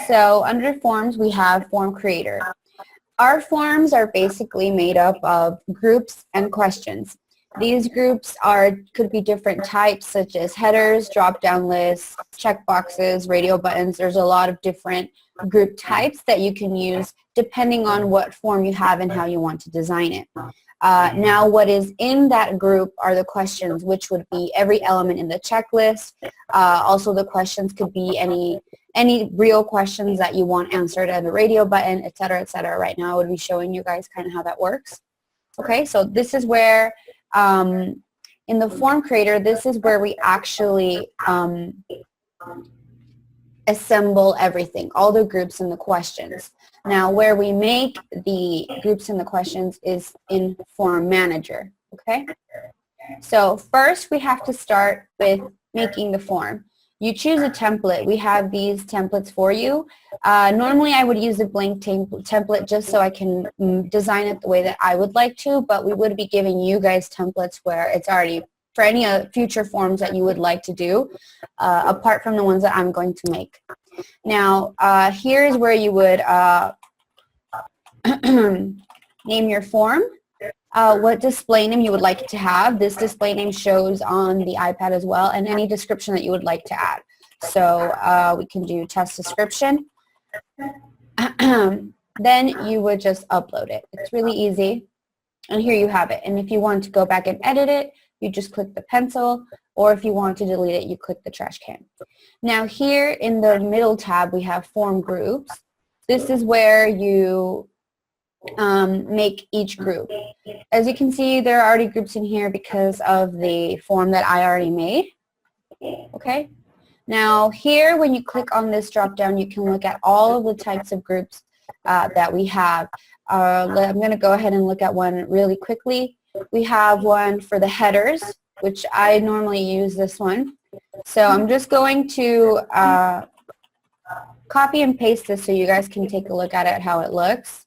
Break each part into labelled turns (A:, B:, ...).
A: So under forms, we have form creator. Our forms are basically made up of groups and questions. These groups could be different types, such as headers, drop-down lists, checkboxes, radio buttons. There's a lot of different group types that you can use depending on what form you have and how you want to design it. Now, what is in that group are the questions, which would be every element in the checklist. Also, the questions could be any real questions that you want answered at the radio button, et cetera, et cetera. Right now, I would be showing you guys kind of how that works. Okay, so this is where, in the form creator, this is where we actually assemble everything, all the groups and the questions. Now, where we make the groups and the questions is in Form Manager, okay? So first, we have to start with making the form. You choose a template. We have these templates for you. Normally, I would use a blank template just so I can design it the way that I would like to, but we would be giving you guys templates where it's already for any future forms that you would like to do, apart from the ones that I'm going to make. Now, here's where you would name your form, what display name you would like it to have. This display name shows on the iPad as well, and any description that you would like to add. So we can do test description. Then you would just upload it. It's really easy. And here you have it. And if you want to go back and edit it, you just click the pencil, or if you want to delete it, you click the trash can. Now here in the middle tab, we have form groups. This is where you make each group. As you can see, there are already groups in here because of the form that I already made. Okay. Now here, when you click on this drop down, you can look at all of the types of groups that we have. I'm going to go ahead and look at one really quickly. We have one for the headers, which I normally use this one. So I'm just going to copy and paste this so you guys can take a look at it, how it looks.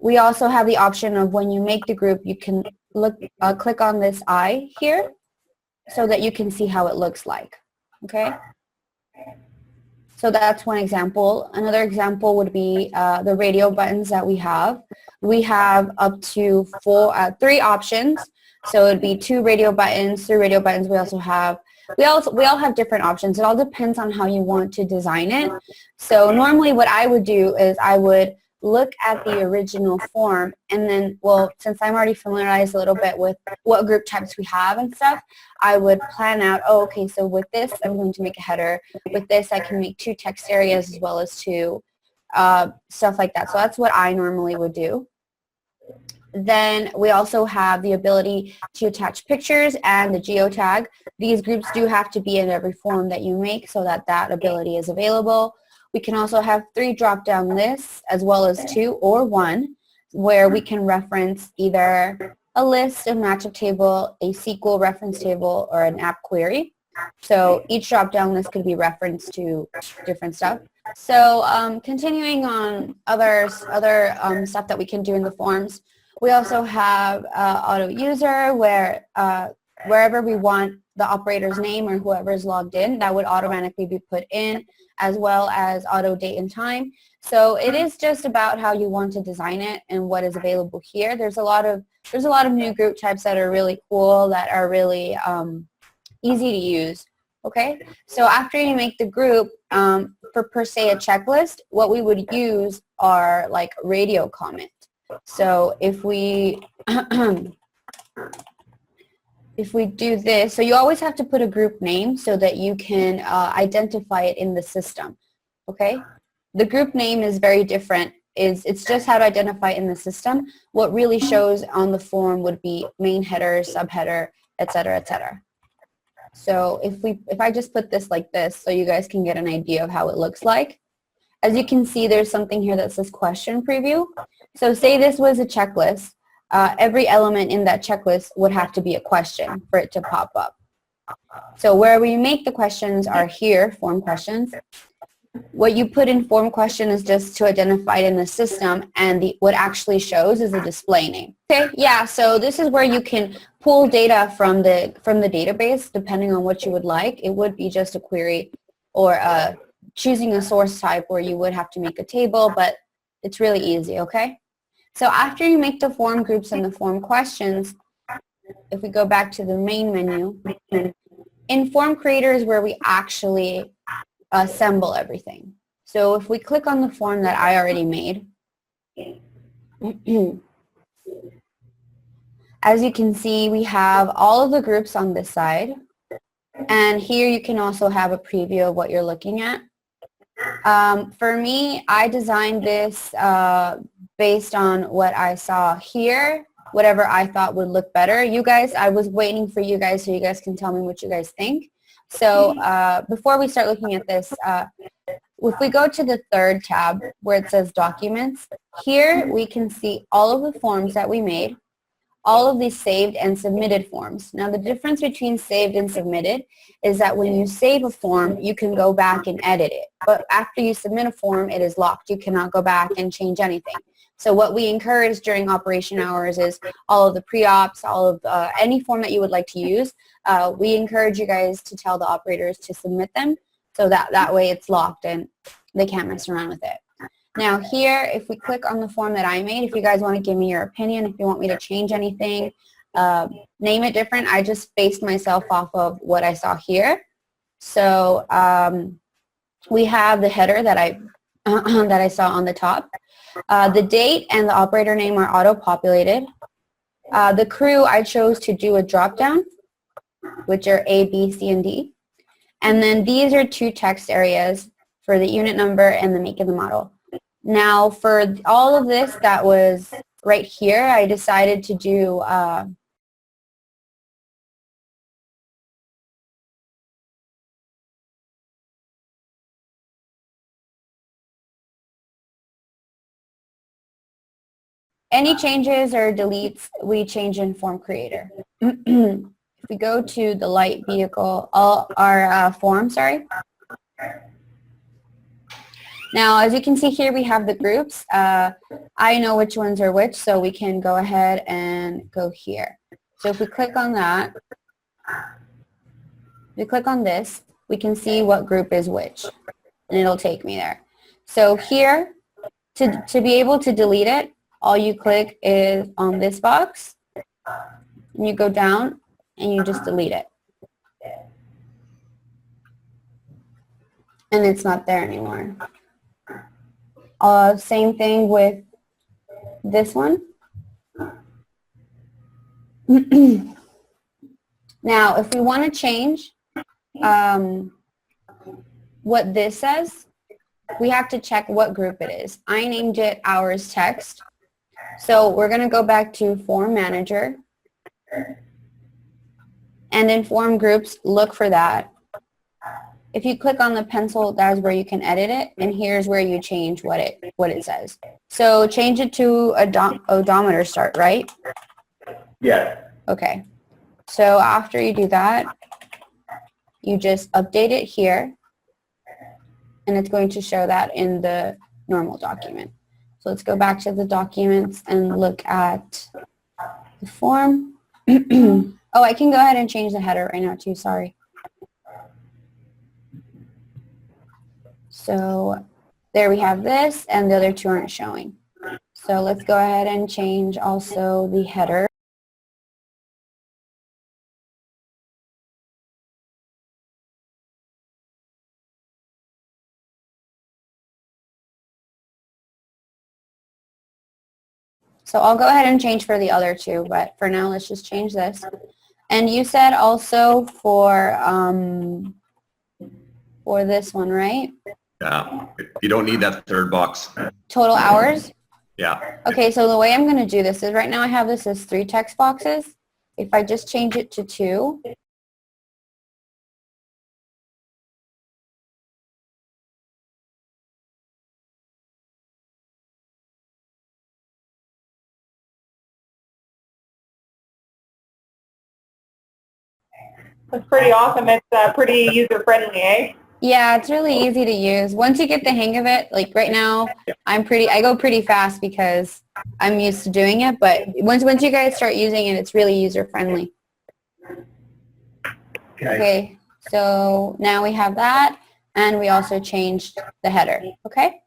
A: We also have the option of when you make the group, you can click on this eye here so that you can see how it looks like. Okay? So that's one example. Another example would be the radio buttons that we have. We have up to 3 options. So it would be 2 radio buttons, 3 radio buttons. We also have, we all have different options. It all depends on how you want to design it. So normally what I would do is I would look at the original form and then, well, since I'm already familiarized a little bit with what group types we have and stuff, I would plan out, oh, okay, so with this, I'm going to make a header. With this, I can make 2 text areas as well as 2 stuff like that. So that's what I normally would do. Then we also have the ability to attach pictures and the geotag. These groups do have to be in every form that you make so that that ability is available. We can also have 3 drop-down lists as well as 2 or 1 where we can reference either a list, a matchup table, a SQL reference table, or an app query. So each drop-down list could be referenced to different stuff. So continuing on other stuff that we can do in the forms, we also have auto user where wherever we want the operator's name or whoever is logged in, that would automatically be put in, as well as auto date and time. So it is just about how you want to design it and what is available here. There's a lot of new group types that are really cool, that are really easy to use. Okay, so after you make the group, for per se a checklist, what we would use are like radio comment. So if we if we do this, so you always have to put a group name so that you can identify it in the system. Okay, the group name is very different. It's just how to identify it in the system. What really shows on the form would be main header, subheader, etc., etc. So if I just put this like this so you guys can get an idea of how it looks like. As you can see, there's something here that says question preview. So say this was a checklist. Every element in that checklist would have to be a question for it to pop up. So where we make the questions are here, form questions. What you put in form question is just to identify it in the system, and what actually shows is the display name. Okay, yeah, so this is where you can pull data from the database depending on what you would like. It would be just a query or a choosing a source type where you would have to make a table, but it's really easy, okay? So after you make the form groups and the form questions, if we go back to the main menu, in Form Creator is where we actually assemble everything. So if we click on the form that I already made, as you can see, we have all of the groups on this side. And here you can also have a preview of what you're looking at. For me, I designed this based on what I saw here, whatever I thought would look better. You guys, I was waiting for you guys so you guys can tell me what you guys think. So before we start looking at this, if we go to the third tab where it says Documents, here we can see all of the forms that we made, all of these saved and submitted forms. Now the difference between saved and submitted is that when you save a form, you can go back and edit it. But after you submit a form, it is locked. You cannot go back and change anything. So what we encourage during operation hours is all of the pre-ops, all of any form that you would like to use. We encourage you guys to tell the operators to submit them so that way it's locked and they can't mess around with it. Now here, if we click on the form that I made, if you guys want to give me your opinion, if you want me to change anything, name it different. I just based myself off of what I saw here. So we have the header that I saw on the top. The date and the operator name are auto-populated. The crew, I chose to do a drop-down, which are A, B, C, and D. And then these are two text areas for the unit number and the make and the model. Now for all of this that was right here, I decided to do any changes or deletes, we change in Form Creator. If we go to the light vehicle, form, sorry. Now, as you can see here, we have the groups. I know which ones are which, so we can go ahead and go here. So if we click on that, if we click on this, we can see what group is which, and it'll take me there. So here, to be able to delete it, all you click is on this box, and you go down, and you just delete it. And it's not there anymore. Same thing with this one. Now, if we want to change what this says, we have to check what group it is. I named it Hours Text. So we're going to go back to Form Manager. And in Form Groups, look for that. If you click on the pencil, that's where you can edit it, and here's where you change what it says. So change it to odometer start, right?
B: Yeah.
A: Okay. So after you do that, you just update it here, and it's going to show that in the normal document. So let's go back to the documents and look at the form. Oh, I can go ahead and change the header right now too, sorry. So there we have this, and the other two aren't showing. So let's go ahead and change also the header. So I'll go ahead and change for the other two, but for now, let's just change this. And you said also for this one, right?
B: Yeah. You don't need that third box.
A: Total hours?
B: Yeah.
A: Okay, so the way I'm going to do this is right now I have this as 3 text boxes. If I just change it to 2,
C: It's pretty awesome. It's pretty user-friendly, eh?
A: yeah, it's really easy to use. Once you get the hang of it, like right now, I go pretty fast because I'm used to doing it, but once you guys start using it, it's really user-friendly. Okay, so now we have that. and we also changed the header, okay?